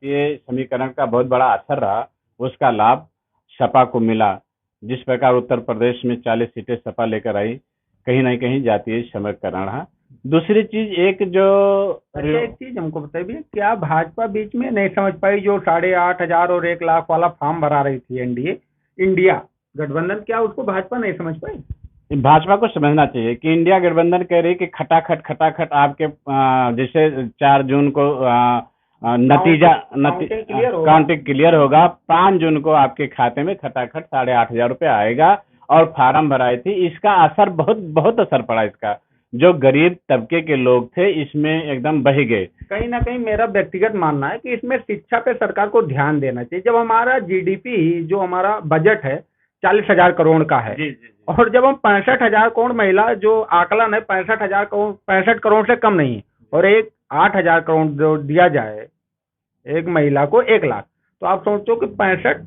ये समीकरण का बहुत बड़ा असर रहा, उसका लाभ सपा को मिला। जिस प्रकार उत्तर प्रदेश में 40 सीटें सपा लेकर आई, कहीं ना कहीं जातीय समीकरण रहा। दूसरी चीज एक जो अच्छा, एक चीज हमको बताइए, क्या भाजपा बीच में नहीं समझ पाई जो 8,500 और 1 लाख वाला फॉर्म भरा रही थी एनडीए इंडिया गठबंधन, क्या उसको भाजपा नहीं समझ पाई? भाजपा को समझना चाहिए कि इंडिया गठबंधन कह रही है कि खटाखट आपके जैसे 4 जून को नतीजा काउंटिंग क्लियर होगा, 5 जून को आपके खाते में खटाखट 8,500 रुपये आएगा और फार्म भराई थी। इसका असर बहुत बहुत असर पड़ा इसका। जो गरीब तबके के लोग थे इसमें एकदम बह गए। कहीं ना कहीं मेरा व्यक्तिगत मानना है कि इसमें शिक्षा पे सरकार को ध्यान देना चाहिए। जब हमारा जीडीपी जो हमारा बजट है 40,000 करोड़ का है, जी, जी। और जब हम 65,000 करोड़ महिला जो आकलन है 65,000 करोड़ 65 करोड़ से कम नहीं है, और एक 8,000 करोड़ जो दिया जाए एक महिला को 1 लाख, तो आप सोचो कि 65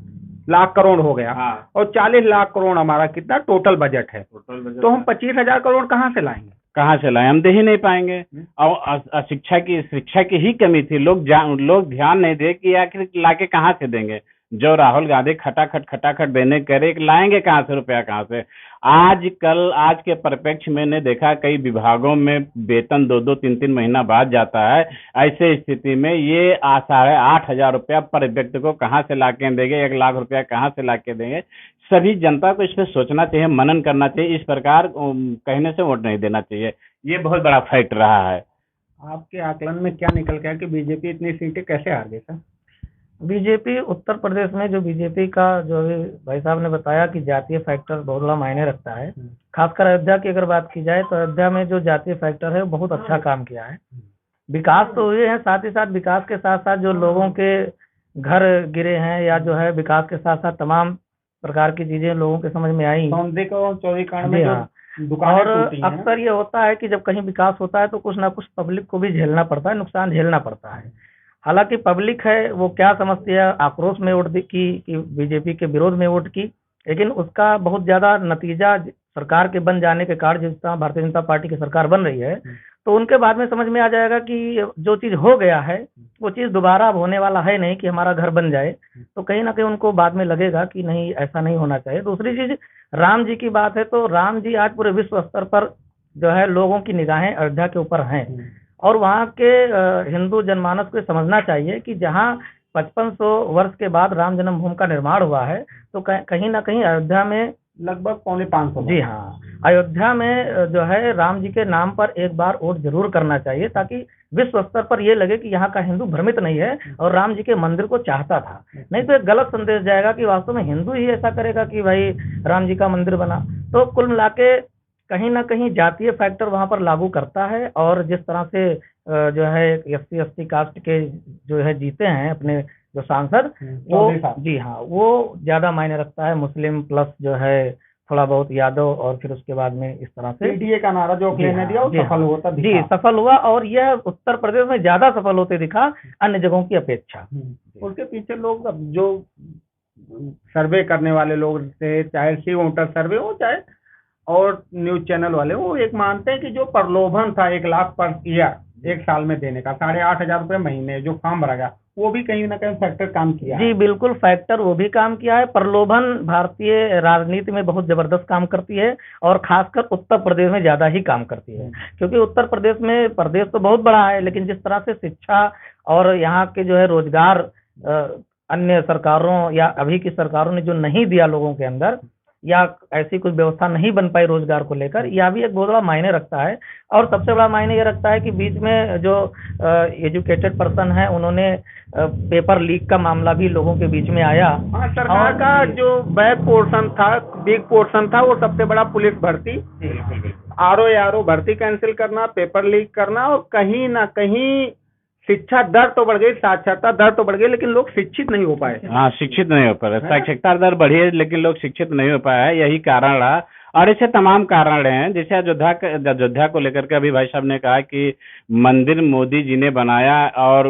लाख करोड़ हो गया। हाँ। और 40 लाख करोड़ हमारा कितना टोटल बजट है, तो हम 25,000 करोड़ कहाँ से लाएंगे? कहाँ से लाए? हम दे ही नहीं पाएंगे। और शिक्षा की ही कमी थी। लोग ध्यान नहीं दे कि आखिर लाके कहाँ से देंगे। जो राहुल गांधी खटाखट देने करे, लाएंगे कहाँ से? रुपया कहाँ से? आज के परिप्रेक्ष्य मैंने देखा कई विभागों में वेतन 2-2, 3-3 महीना बाद जाता है। ऐसे स्थिति में ये 8,500 रुपया पर व्यक्ति को कहाँ से लाके देंगे? 1 लाख रुपया कहाँ से लाके देंगे? सभी जनता को इस पर सोचना चाहिए, मनन करना चाहिए। इस प्रकार कहने से वोट नहीं देना चाहिए। ये बहुत बड़ा फैक्ट रहा है। आपके आकलन में क्या निकल गया कि बीजेपी इतनी सीटें कैसे हार गई सर? बीजेपी उत्तर प्रदेश में जो बीजेपी का जो अभी भाई साहब ने बताया कि जातीय फैक्टर बहुत बड़ा मायने रखता है। खासकर अयोध्या की अगर बात की जाए तो अयोध्या में जो जातीय फैक्टर है वो बहुत अच्छा काम किया है। विकास तो हुए हैं, साथ ही साथ विकास के साथ साथ जो लोगों के घर गिरे हैं या जो है विकास के साथ साथ तमाम प्रकार की चीजें लोगों के समझ में आई। चौड़ीकरण में और अक्सर ये होता है कि जब कहीं विकास होता है तो कुछ ना कुछ पब्लिक को भी झेलना पड़ता है, नुकसान झेलना पड़ता है। हालांकि पब्लिक है वो क्या समझती है, आक्रोश में वोट की कि बीजेपी के विरोध में वोट की, लेकिन उसका बहुत ज्यादा नतीजा सरकार के बन जाने के कारण, जिस तरह भारतीय जनता पार्टी की सरकार बन रही है, तो उनके बाद में समझ में आ जाएगा कि जो चीज हो गया है वो चीज दोबारा अब होने वाला है नहीं कि हमारा घर बन जाए। तो कहीं ना कहीं उनको बाद में लगेगा कि नहीं, ऐसा नहीं होना चाहिए। दूसरी चीज राम जी की बात है तो राम जी आज पूरे विश्व स्तर पर जो है लोगों की निगाहें अयोध्या के ऊपर हैं, और वहाँ के हिंदू जनमानस को समझना चाहिए कि जहाँ 5500 वर्ष के बाद राम जन्मभूमि का निर्माण हुआ है, तो कहीं ना कहीं अयोध्या में लगभग 450। जी हाँ, अयोध्या में जो है राम जी के नाम पर एक बार वोट जरूर करना चाहिए, ताकि विश्व स्तर पर ये लगे कि यहाँ का हिंदू भ्रमित नहीं है और राम जी के मंदिर को चाहता था। नहीं तो एक गलत संदेश जाएगा कि वास्तव में हिंदू ही ऐसा करेगा कि भाई राम जी का मंदिर बना। तो कुल मिला के कहीं ना कहीं जातीय फैक्टर वहां पर लागू करता है। और जिस तरह से जो है SC/ST कास्ट के जो है जीते हैं अपने जो सांसद, वो जी हाँ वो ज्यादा मायने रखता है। मुस्लिम प्लस जो है थोड़ा बहुत यादव, और फिर उसके बाद में इस तरह से पीडीए का नारा जो ने दिया वो सफल होता दिखा। जी सफल हुआ, और यह उत्तर प्रदेश में ज्यादा सफल होते दिखा अन्य जगहों की अपेक्षा। उसके पीछे लोग जो सर्वे करने वाले लोग थे, चाहे सी वोटर सर्वे हो चाहे और न्यूज चैनल वाले, वो एक मानते हैं कि जो प्रलोभन था 1 लाख पर ईयर 1 साल में देने का, 8,500 रुपये महीने जो फॉर्म भरा गया, वो भी कहीं ना कहीं फैक्टर काम किया जी है। बिल्कुल, फैक्टर वो भी काम किया है। प्रलोभन भारतीय राजनीति में बहुत जबरदस्त काम करती है, और खासकर उत्तर प्रदेश में ज्यादा ही काम करती है, क्योंकि उत्तर प्रदेश में प्रदेश तो बहुत बड़ा है, लेकिन जिस तरह से शिक्षा और यहाँ के जो है रोजगार अन्य सरकारों या अभी की सरकारों ने जो नहीं दिया लोगों के अंदर, या ऐसी कोई व्यवस्था नहीं बन पाई रोजगार को लेकर, यह भी एक बहुत बड़ा मायने रखता है। और सबसे बड़ा मायने ये रखता है कि बीच में जो एजुकेटेड पर्सन है उन्होंने पेपर लीक का मामला भी लोगों के बीच में आया। सरकार का जो बैक पोर्शन था, बिग पोर्शन था, वो सबसे बड़ा पुलिस भर्ती, आरओ भर्ती कैंसिल करना, पेपर लीक करना, और कहीं ना कहीं शिक्षा दर तो बढ़ गई, साक्षरता दर तो बढ़ गई, लेकिन लोग शिक्षित नहीं हो पाए। हाँ, शिक्षित नहीं हो पाए। साक्षरता दर बढ़ी है लेकिन लोग शिक्षित नहीं हो पाया है, यही कारण रहा। और ऐसे तमाम कारण रहे हैं। जैसे अयोध्या को लेकर के अभी भाई साहब ने कहा कि मंदिर मोदी जी ने बनाया, और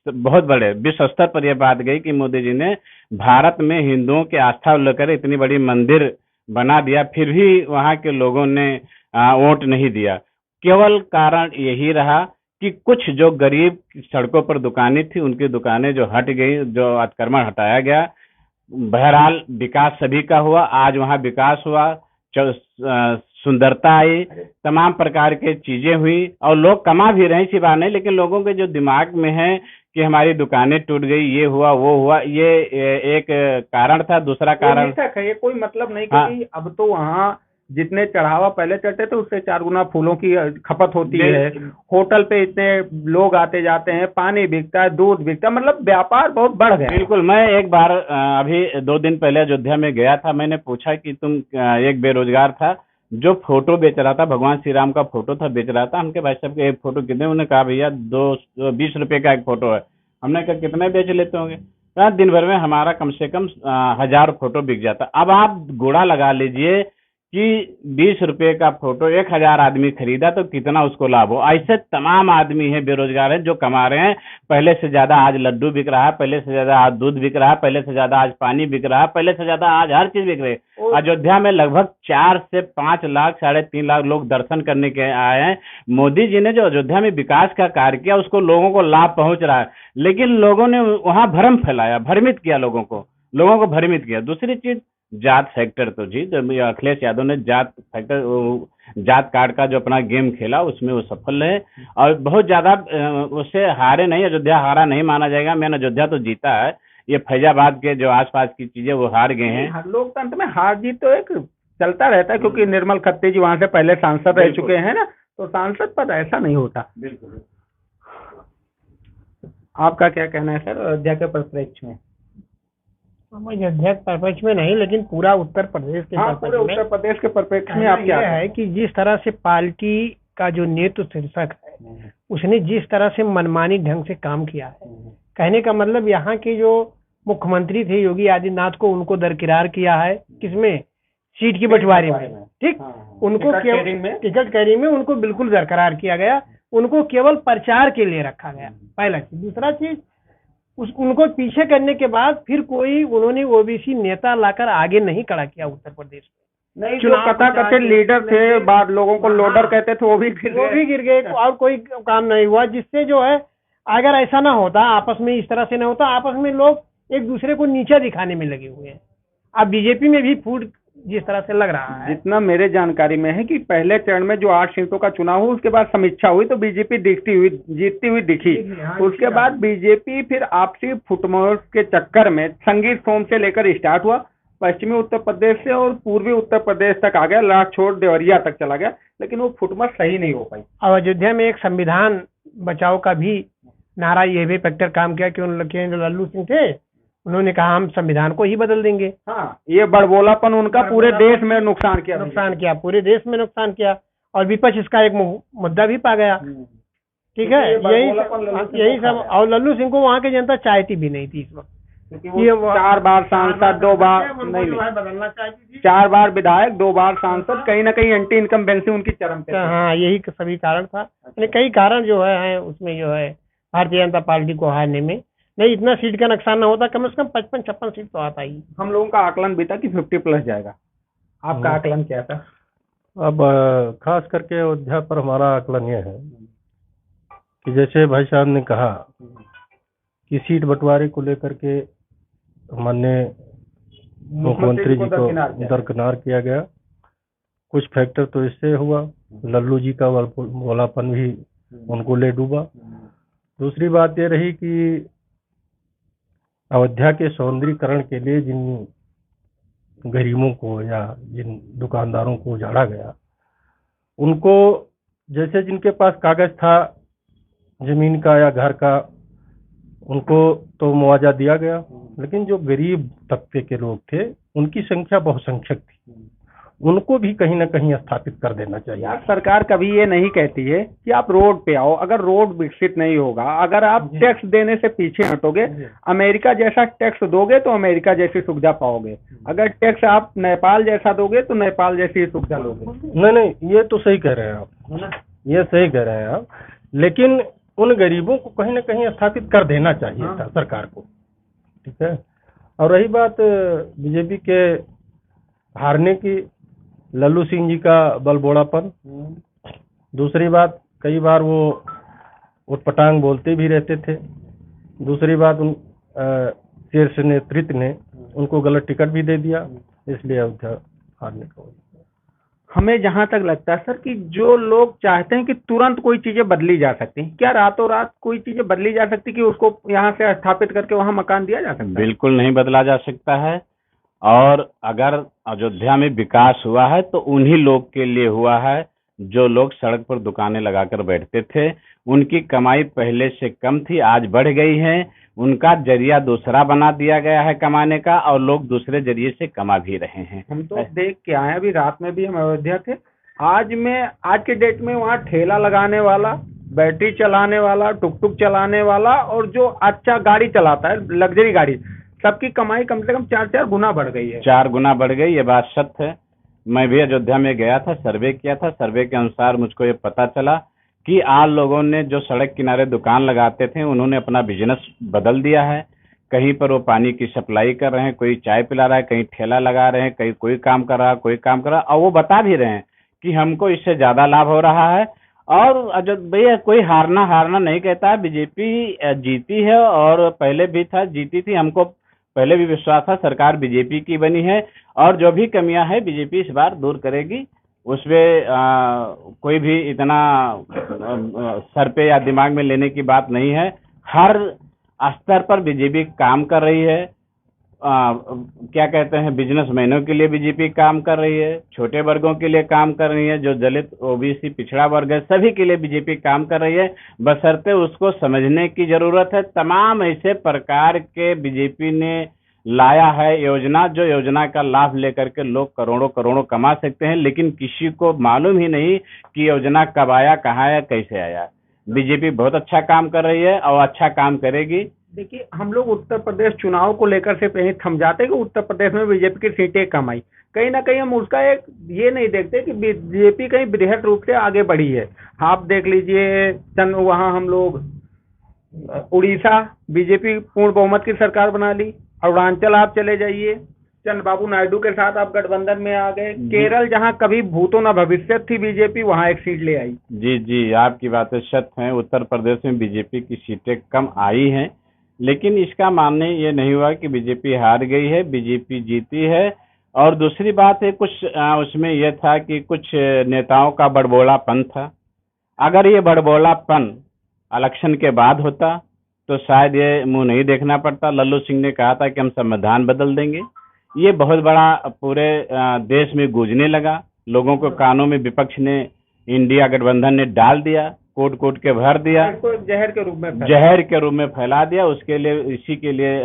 बहुत बड़े विश्व स्तर पर यह बात गई कि मोदी जी ने भारत में हिंदुओं की आस्था लेकर इतनी बड़ी मंदिर बना दिया, फिर भी वहाँ के लोगों ने वोट नहीं दिया। केवल कारण यही रहा कि कुछ जो गरीब सड़कों पर दुकानें थी उनकी दुकानें जो हट गई, जो अतिक्रमण हटाया गया। बहरहाल विकास सभी का हुआ, आज वहाँ विकास हुआ, सुंदरता आई, तमाम प्रकार की चीजें हुई और लोग कमा भी रहे, इसी बात नहीं, लेकिन लोगों के जो दिमाग में है कि हमारी दुकानें टूट गई, ये हुआ वो हुआ, ये एक कारण था। दूसरा कारण ये कोई मतलब नहीं, हाँ, क्योंकि अब तो वहाँ जितने चढ़ावा पहले चढ़ते थे उससे 4 गुना फूलों की खपत होती है। होटल पे इतने लोग आते जाते हैं, पानी बिकता है, दूध बिकता है, मतलब व्यापार बहुत बढ़ गया। बिल्कुल। मैं एक बार अभी 2 दिन पहले अयोध्या में गया था। मैंने पूछा कि तुम, एक बेरोजगार था जो फोटो बेच रहा था, भगवान श्री राम का फोटो था, बेच रहा था। हमके भाई साहब के एक फोटो कितने? उन्होंने कहा भैया 20 रुपए का एक फोटो है। हमने कहा कितने बेच लेते होंगे? कहा दिन भर में हमारा कम से कम 1000 फोटो बिक जाता। अब आप गुणा लगा लीजिए कि 20 रुपए का फोटो 1000 आदमी खरीदा तो कितना उसको लाभ हो। ऐसे तमाम आदमी हैं, बेरोजगार हैं, जो कमा रहे हैं। पहले से ज्यादा आज लड्डू बिक रहा है, पहले से ज्यादा आज दूध बिक रहा है, पहले से ज्यादा आज पानी बिक रहा है, पहले से ज्यादा आज हर चीज बिक रही है। अयोध्या में लगभग 4 से 5 लाख, 3.5 लाख लोग दर्शन करने के आए हैं। मोदी जी ने जो अयोध्या में विकास का कार्य किया उसको लोगों को लाभ पहुंच रहा है, लेकिन लोगों ने वहां भ्रम फैलाया, भ्रमित किया, लोगों को भ्रमित किया। दूसरी चीज, जात फैक्टर तो जी, अखिलेश यादव ने जात कार्ड का जो अपना गेम खेला उसमें वो सफल है और बहुत ज्यादा उससे हारे नहीं। अयोध्या हारा नहीं माना जाएगा। मैंने अयोध्या तो जीता है, ये फैजाबाद के जो आसपास की चीजें वो हार गए हैं। लोकतंत्र में हार जीत तो एक चलता रहता है, क्योंकि निर्मल खत्री जी वहां से पहले सांसद रह चुके हैं ना, तो सांसद पद ऐसा नहीं होता। बिल्कुल। आपका क्या कहना है सर अयोध्या के परिप्रेक्ष्य में? अयोध्या के परिप्रेक्ष्य में नहीं, लेकिन पूरा उत्तर प्रदेश के पूरे उत्तर प्रदेश के परिप्रेक्ष्य में आप क्या है कि जिस तरह से पार्टी का जो नेतृत्व शीर्षक है उसने जिस तरह से मनमानी ढंग से काम किया है, कहने का मतलब यहाँ के जो मुख्यमंत्री थे योगी आदित्यनाथ को उनको दरकिरार किया है। किसमें? सीट की बंटवारे में। ठीक, उनको टिकट कैरिंग में उनको बिल्कुल दरकिरार किया गया, उनको केवल प्रचार के लिए रखा गया, पहला चीज। दूसरा चीज, उनको पीछे करने के बाद फिर कोई उन्होंने ओबीसी नेता लाकर आगे नहीं खड़ा किया उत्तर प्रदेश में। नहीं, जो कथाकथित लीडर थे, बाद लोगों को लोडर कहते थे, वो भी गिर गए और कोई काम नहीं हुआ। जिससे जो है, अगर ऐसा ना होता, आपस में इस तरह से ना होता, आपस में लोग एक दूसरे को नीचा दिखाने में लगे हुए हैं। अब बीजेपी में भी फूट जिस तरह से लग रहा है, जितना मेरे जानकारी में है कि पहले चरण में जो 8 सीटों का चुनाव हुआ उसके बाद समीक्षा हुई तो बीजेपी जीतती हुई दिखी। उसके बाद बीजेपी फिर आपसी फुटमोड़ के चक्कर में संगीत सोम से लेकर स्टार्ट हुआ, पश्चिमी उत्तर प्रदेश से और पूर्वी उत्तर प्रदेश तक आ गया, लाट छोड़ देवरिया तक चला गया, लेकिन वो फुटमोड़ सही नहीं हो पाई। और अयोध्या में एक संविधान बचाओ का भी नारा ये भी फैक्टर काम किया कि उन लल्लू सिंह थे, उन्होंने कहा हम संविधान को ही बदल देंगे। हाँ, ये बड़बोलापन उनका पूरे देश में नुकसान किया, पूरे देश में नुकसान किया और विपक्ष इसका एक मुद्दा भी पा गया। ठीक है, यही सब। और लल्लू सिंह को वहाँ की जनता चाहती भी नहीं थी इस वक्त। 4 बार सांसद, 2 बार नहीं, बदलना चाहती थी, 4 बार विधायक, 2 बार सांसद, कहीं ना कहीं एंटी इनकम्बेंसी उनकी चरम पे। हाँ, यही सभी कारण था। कई कारण जो है उसमें जो है भारतीय जनता पार्टी को हारने में। नहीं, इतना सीट का नुकसान ना होता, कम से कम 55-56 सीट तो आता ही। हम लोगों का आकलन भी था कि 50+ जाएगा। आपका आकलन क्या था? अब खास करके अयोध्या पर हमारा आकलन यह है कि जैसे भाई साहब ने कहा कि सीट बंटवारे को लेकर के माननीय मुख्यमंत्री जी को दरकिनार किया गया। कुछ फैक्टर तो इससे हुआ, लल्लू जी का भोलापन भी उनको ले डूबा। दूसरी बात ये रही कि अयोध्या के सौंदर्यीकरण के लिए जिन गरीबों को या जिन दुकानदारों को उजाड़ा गया, उनको जैसे जिनके पास कागज था जमीन का या घर का, उनको तो मुआवजा दिया गया, लेकिन जो गरीब तबके के लोग थे उनकी संख्या बहुसंख्यक थी, उनको भी कहीं ना कहीं स्थापित कर देना चाहिए। यार, सरकार कभी ये नहीं कहती है कि आप रोड पे आओ, अगर रोड विकसित नहीं होगा, अगर आप टैक्स देने से पीछे हटोगे, अमेरिका जैसा टैक्स दोगे तो अमेरिका जैसी सुविधा पाओगे, अगर टैक्स आप नेपाल जैसा दोगे तो नेपाल जैसी सुविधा लोगे। नहीं, ये तो सही कह रहे हैं आप, ये सही कह रहे हैं आप, लेकिन उन गरीबों को कहीं ना कहीं स्थापित कर देना चाहिए था सरकार को। ठीक है, और रही बात बीजेपी के हारने की, लल्लू सिंह जी का बलबोड़ापन। दूसरी बात, कई बार वो उटपटांग बोलते भी रहते थे। दूसरी बात, उन शीर्ष नेतृत्व ने उनको गलत टिकट भी दे दिया, इसलिए अयोध्या हारने का वजह। हमें जहां तक लगता है सर कि जो लोग चाहते हैं कि तुरंत कोई चीजें बदली जा सकती हैं, क्या रातों रात कोई चीजें बदली जा सकती कि उसको यहाँ से स्थापित करके वहां मकान दिया जा सकता है? बिल्कुल नहीं बदला जा सकता है। और अगर अयोध्या में विकास हुआ है तो उन्हीं लोग के लिए हुआ है जो लोग सड़क पर दुकानें लगाकर बैठते थे। उनकी कमाई पहले से कम थी, आज बढ़ गई है। उनका जरिया दूसरा बना दिया गया है कमाने का, और लोग दूसरे जरिए से कमा भी रहे हैं। हम तो देख के आए, अभी रात में भी हम अयोध्या थे। आज के डेट में वहाँ ठेला लगाने वाला, बैटरी चलाने वाला, टुक टुक चलाने वाला, और जो अच्छा गाड़ी चलाता है, लग्जरी गाड़ी, सबकी कमाई कम से कम 4 गुना बढ़ गई है। 4 गुना बढ़ गई, ये बात सत्य है। मैं भी अयोध्या में गया था, सर्वे किया था। सर्वे के अनुसार मुझको ये पता चला कि आज लोगों ने जो सड़क किनारे दुकान लगाते थे, उन्होंने अपना बिजनेस बदल दिया है। कहीं पर वो पानी की सप्लाई कर रहे हैं, कोई चाय पिला रहा है, कहीं ठेला लगा रहे हैं, कहीं कोई काम कर रहा है, कोई काम कर रहा है, और वो बता भी रहे हैं कि हमको इससे ज्यादा लाभ हो रहा है। और भैया कोई हारना नहीं कहता है। बीजेपी जीती है, और पहले भी था, जीती थी। हमको पहले भी विश्वास था सरकार बीजेपी की बनी है, और जो भी कमियां है बीजेपी इस बार दूर करेगी। उसमें कोई भी इतना सर पे या दिमाग में लेने की बात नहीं है। हर स्तर पर बीजेपी काम कर रही है। क्या कहते हैं, बिजनेसमैनों के लिए बीजेपी काम कर रही है, छोटे वर्गों के लिए काम कर रही है, जो दलित ओबीसी पिछड़ा वर्ग है, सभी के लिए बीजेपी काम कर रही है। बशर्ते उसको समझने की जरूरत है। तमाम ऐसे प्रकार के बीजेपी ने लाया है योजना, जो योजना का लाभ लेकर के लोग करोड़ों करोड़ों कमा सकते हैं, लेकिन किसी को मालूम ही नहीं कि योजना कब आया, कहाँ आया, कैसे आया। बीजेपी बहुत अच्छा काम कर रही है और अच्छा काम करेगी। देखिए, हम लोग उत्तर प्रदेश चुनाव को लेकर से कहीं थम जाते कि उत्तर प्रदेश में बीजेपी की सीटें कम आई। कहीं ना कहीं हम उसका एक ये नहीं देखते कि बीजेपी कहीं बृहद रूप से आगे बढ़ी है। आप देख लीजिए, वहाँ हम लोग उड़ीसा बीजेपी पूर्ण बहुमत की सरकार बना ली। अरुणाचल आप चले जाइए, चंद्रबाबू नायडू के साथ आप गठबंधन में आ गए। केरल, जहां कभी भूतो न भविष्य थी बीजेपी, वहां एक सीट ले आई। जी, आपकी बातें सत्य हैं। उत्तर प्रदेश में बीजेपी की सीटें कम आई हैं, लेकिन इसका मानने ये नहीं हुआ कि बीजेपी हार गई है। बीजेपी जीती है। और दूसरी बात है, कुछ उसमें यह था कि कुछ नेताओं का बड़बोलापन था। अगर ये बड़बोलापन इलेक्शन के बाद होता तो शायद ये मुंह नहीं देखना पड़ता। लल्लू सिंह ने कहा था कि हम संविधान बदल देंगे। ये बहुत बड़ा पूरे देश में गूंजने लगा। लोगों को कानों में विपक्ष ने, इंडिया गठबंधन ने डाल दिया, कोट के भर दिया, इसको जहर के रूप में फैला दिया। उसके लिए, इसी के लिए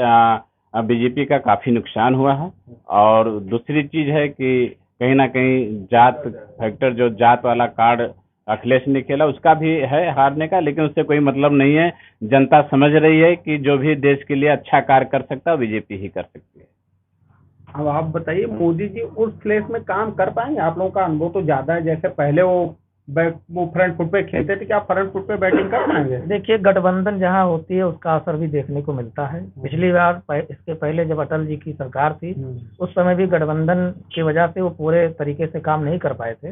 बीजेपी का काफी नुकसान हुआ है। और दूसरी चीज है कि कहीं ना कहीं जात फैक्टर, जो जात वाला कार्ड अखिलेश ने खेला, उसका भी है हारने का, लेकिन उससे कोई मतलब नहीं है। जनता समझ रही है कि जो भी देश के लिए अच्छा कार्य कर सकता है बीजेपी ही कर सकती है। अब आप बताइए, मोदी जी उस प्लेस में काम कर पाएंगे? आप लोगों का अनुभव तो ज्यादा है। जैसे पहले वो फ्रंट फुट पे खेलते थे, क्या फ्रंट फुट पे बैटिंग कर पाएंगे? देखिए, गठबंधन जहाँ होती है उसका असर भी देखने को मिलता है। पिछली बार, इसके पहले जब अटल जी की सरकार थी, उस समय भी गठबंधन की वजह से वो पूरे तरीके से काम नहीं कर पाए थे।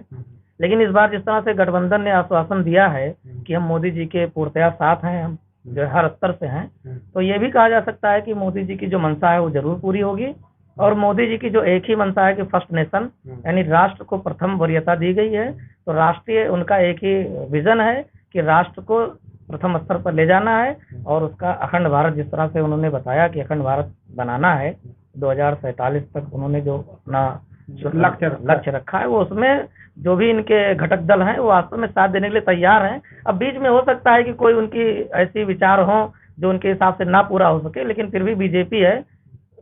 लेकिन इस बार जिस तरह से गठबंधन ने आश्वासन दिया है कि हम मोदी जी के पूर्णतया साथ हैं, हम जो हर स्तर से हैं, तो ये भी कहा जा सकता है कि मोदी जी की जो मंशा है वो जरूर पूरी होगी। और मोदी जी की जो एक ही मंशा है कि फर्स्ट नेशन, यानी राष्ट्र को प्रथम वरीयता दी गई है, तो राष्ट्रीय उनका एक ही विजन है कि राष्ट्र को प्रथम स्तर पर ले जाना है। और उसका अखंड भारत, जिस तरह से उन्होंने बताया कि अखंड भारत बनाना है 2047 तक, उन्होंने जो अपना लक्ष्य रखा है, वो उसमें जो भी इनके घटक दल हैं वो वास्तव में साथ देने के लिए तैयार हैं। अब बीच में हो सकता है कि कोई उनकी ऐसी विचार हो जो उनके हिसाब से ना पूरा हो सके, लेकिन फिर भी बीजेपी है।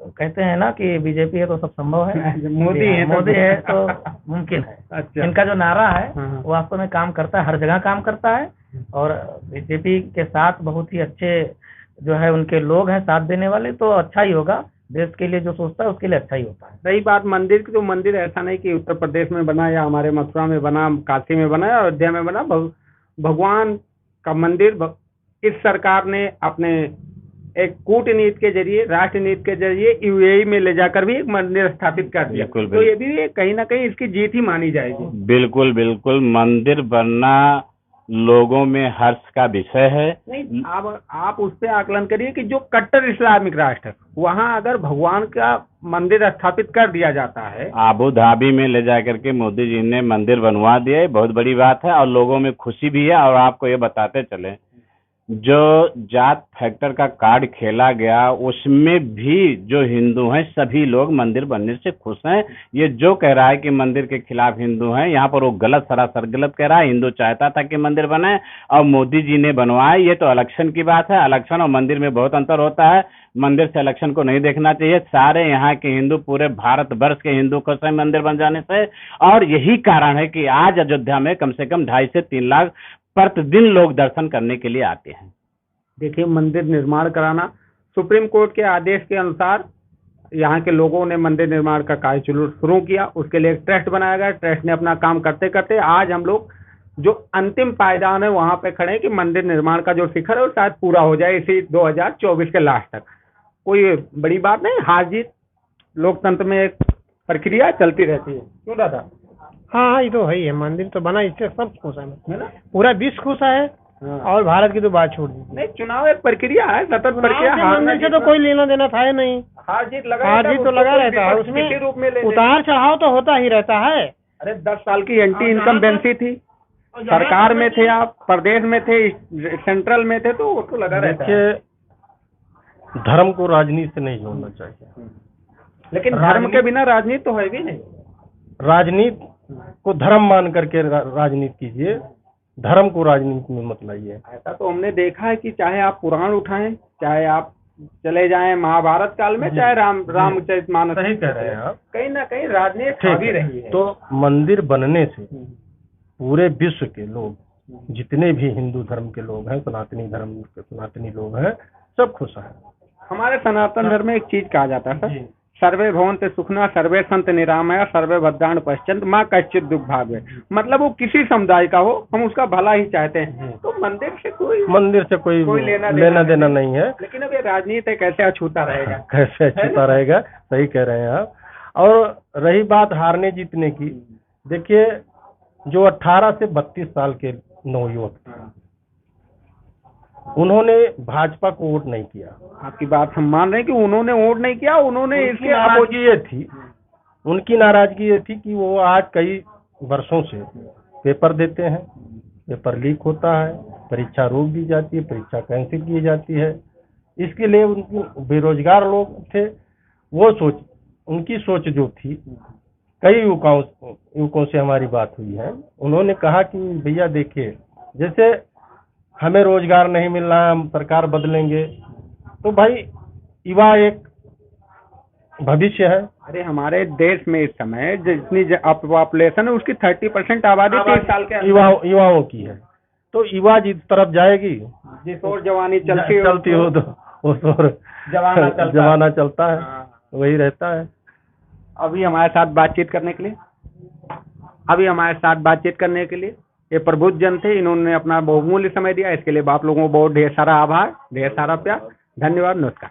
कहते हैं ना कि बीजेपी है तो सब संभव है, मोदी है तो मुमकिन है। अच्छा। इनका जो नारा है वो वास्तव में काम करता है, हर जगह काम करता है। और बीजेपी के साथ बहुत ही अच्छे जो है उनके लोग हैं साथ देने वाले, तो अच्छा ही होगा। देश के लिए जो सोचता है उसके लिए अच्छा ही होता है। रही बात मंदिर की, तो मंदिर ऐसा नहीं कि उत्तर प्रदेश में बना या हमारे मथुरा में बना, काशी में बना या अयोध्या में बना। भगवान का मंदिर इस सरकार ने अपने एक कूटनीति के जरिए, राष्ट्र नीति के जरिए यूएई में ले जाकर भी एक मंदिर स्थापित कर दिया। तो ये भी कहीं ना कहीं इसकी जीत ही मानी जाएगी। बिल्कुल, मंदिर बनना लोगों में हर्ष का विषय है। नहीं, आप उस पे आकलन करिए कि जो कट्टर इस्लामिक राष्ट्र है, वहाँ अगर भगवान का मंदिर स्थापित कर दिया जाता है, आबू धाबी में ले जाकर के मोदी जी ने मंदिर बनवा दिया, ये बहुत बड़ी बात है और लोगों में खुशी भी है। और आपको ये बताते चले, जो जाट फैक्टर का कार्ड खेला गया उसमें भी जो हिंदू हैं सभी लोग मंदिर बनने से खुश हैं। ये जो कह रहा है कि मंदिर के खिलाफ हिंदू हैं, यहाँ पर वो गलत, सरासर गलत कह रहा है। हिंदू चाहता था कि मंदिर बने और मोदी जी ने बनवाए। ये तो इलेक्शन की बात है, इलेक्शन और मंदिर में बहुत अंतर होता है। मंदिर से इलेक्शन को नहीं देखना चाहिए। सारे यहाँ के हिंदू, पूरे भारत वर्ष के हिंदू खुश हैं मंदिर बन जाने से। और यही कारण है कि आज अयोध्या में कम से कम 2.5 से 3 लाख प्रतिदिन लोग दर्शन करने के लिए आते हैं। देखिए, मंदिर निर्माण कराना, सुप्रीम कोर्ट के आदेश के अनुसार यहाँ के लोगों ने मंदिर निर्माण का कार्य शुरू किया। उसके लिए एक ट्रस्ट बनाया गया। ट्रस्ट ने अपना काम करते करते आज हम लोग जो अंतिम पायदान है वहां पे खड़े हैं कि मंदिर निर्माण का जो शिखर है वो शायद पूरा हो जाए इसी 2024 के लास्ट तक। कोई बड़ी बात नहीं, हार जीत लोकतंत्र में एक प्रक्रिया चलती रहती है। क्यों दादा? हाँ, ये तो है ही है। मंदिर तो बना, इससे सब खुश है ना? पूरा विश्व खुश है। हाँ। और भारत की तो बात छोड़ दी। नहीं, चुनाव एक प्रक्रिया है, सतत प्रक्रिया। मंदिर से तो कोई लेना देना था ही नहीं। हार जीत लगा रहता है, उसमें रूप में उतार चढ़ाव तो होता ही रहता है। अरे 10 साल की एंटी इनकम्बेंसी थी, सरकार में थे आप, प्रदेश में थे, सेंट्रल में थे, तो वो तो लगा रहता है। धर्म को राजनीति से नहीं जोड़ना चाहिए, लेकिन धर्म के बिना राजनीति तो है भी नहीं। राजनीति को धर्म मान करके राजनीति कीजिए, धर्म को राजनीति में मत लाइए। ऐसा तो हमने देखा है कि चाहे आप पुराण उठाएं, चाहे आप चले जाएं महाभारत काल में, चाहे रामचरितमानस, सही कह रहे हैं आप, कहीं ना कहीं राजनीति हावी रही है। तो मंदिर बनने से पूरे विश्व के लोग, जितने भी हिंदू धर्म के लोग हैं, सनातनी लोग हैं, सब खुश हैं। हमारे सनातन धर्म में एक चीज कहा जाता है सर, सर्वे भवन्ति सुखिनः, सर्वे सन्तु निरामया, सर्वे भद्राणि पश्यन्तु मा कश्चित् दुर्भाग्यः। मतलब वो किसी समुदाय का हो, हम उसका भला ही चाहते हैं। तो मंदिर से कोई लेना देना नहीं है। लेकिन अब ये राजनीति कैसे अछूता रहेगा? कैसे अछूता रहेगा, सही कह रहे हैं आप। और रही बात हारने जीतने की, देखिए जो 18 से 32 साल के नवयुवक थे, उन्होंने भाजपा को वोट नहीं किया। आपकी बात हम मान रहे हैं कि उन्होंने वोट नहीं किया, उन्होंने इसके नाराजगी ये थी, उनकी नाराजगी ये थी कि वो आज कई वर्षों से पेपर देते हैं, पेपर लीक होता है, परीक्षा रोक दी जाती है, परीक्षा कैंसिल की जाती है। इसके लिए उनकी बेरोजगार लोग थे, उनकी सोच जो थी, कई युवकों से हमारी बात हुई है, उन्होंने कहा कि भैया देखिए, जैसे हमें रोजगार नहीं मिल रहा है, हम सरकार बदलेंगे, तो भाई युवा एक भविष्य है। अरे हमारे देश में इस समय जितनी पॉपुलेशन है उसकी 30% आबादी 30 साल के युवाओं की है। तो युवा जिस तरफ जाएगी, जिस ओर जवानी चलती हो तो उस ओर जमाना चलता है। वही रहता है। अभी हमारे साथ बातचीत करने के लिए ये प्रबुद्ध जन थे, इन्होंने अपना बहुमूल्य समय दिया। इसके लिए आप लोगों को बहुत ढेर सारा आभार, ढेर सारा प्यार, धन्यवाद, नमस्कार।